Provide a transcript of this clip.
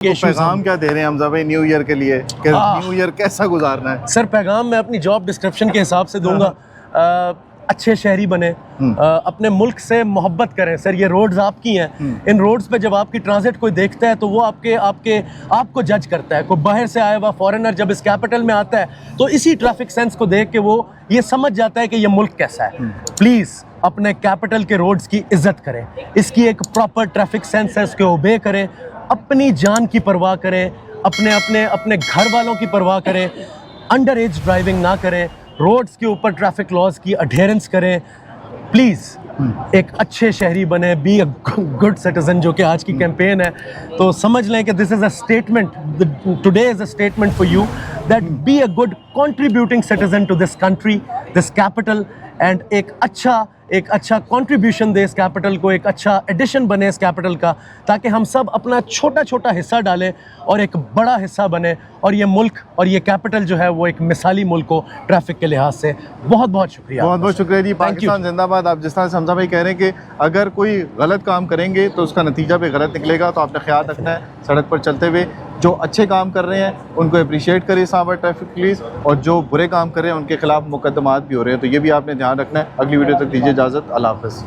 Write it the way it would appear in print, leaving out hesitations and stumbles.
तो पैगाम क्या दे रहे हैं हमजा भाई न्यू ईयर के लिए कि न्यू ईयर कैसा गुजारना है? सर पैगाम मैं अपनी जॉब डिस्क्रिप्शन के हिसाब से दूंगा। अच्छे शहरी बने, अपने मुल्क से मोहब्बत करें। सर ये रोड्स आपकी हैं, इन रोड्स पे जब आपकी ट्रांजिट कोई देखता है तो वो आपको जज करता है। कोई बाहर से आया हुआ फॉरेनर जब इस कैपिटल में आता है तो इसी ट्रैफिक सेंस को देख के वो ये समझ जाता है कि ये मुल्क कैसा है। प्लीज़ अपने कैपिटल के रोड्स की इज्जत करें, इसकी एक प्रॉपर ट्रैफिक सेंस है, उसके ओबे करें, अपनी जान की परवाह करें, अपने घर वालों की परवाह करें, अंडर एज ड्राइविंग ना करें, रोड्स के ऊपर ट्रैफिक लॉज की अडेरेंस करें। प्लीज़ एक अच्छे शहरी बने, बी अ गुड सिटीजन, जो कि आज की कैंपेन है। तो समझ लें कि this is a statement, today is a statement for you that be a good contributing citizen to this country, this capital, and एक अच्छा कंट्रीब्यूशन दे इस कैपिटल को, एक अच्छा एडिशन बने इस कैपिटल का, ताकि हम सब अपना छोटा छोटा हिस्सा डालें और एक बड़ा हिस्सा बने और ये मुल्क और ये कैपिटल जो है वो एक मिसाली मुल्क हो ट्रैफिक के लिहाज से। बहुत बहुत शुक्रिया। बहुत बहुत शुक्रिया जी। पाकिस्तान जिंदाबाद। आप जिस तरह से हमजा भाई कह रहे हैं कि अगर कोई गलत काम करेंगे तो उसका नतीजा भी गलत निकलेगा, तो आपने ख्याल रखना है सड़क पर चलते हुए। जो अच्छे काम कर रहे हैं उनको अप्रिशिएट करिए साबर ट्रैफिक पुलिस, और जो बुरे काम कर रहे हैं उनके खिलाफ मुकदमात भी हो रहे हैं, तो ये भी आपने ध्यान रखना है। अगली वीडियो तक दीजिए इजाज़त। अल्लाह हाफ़िज़।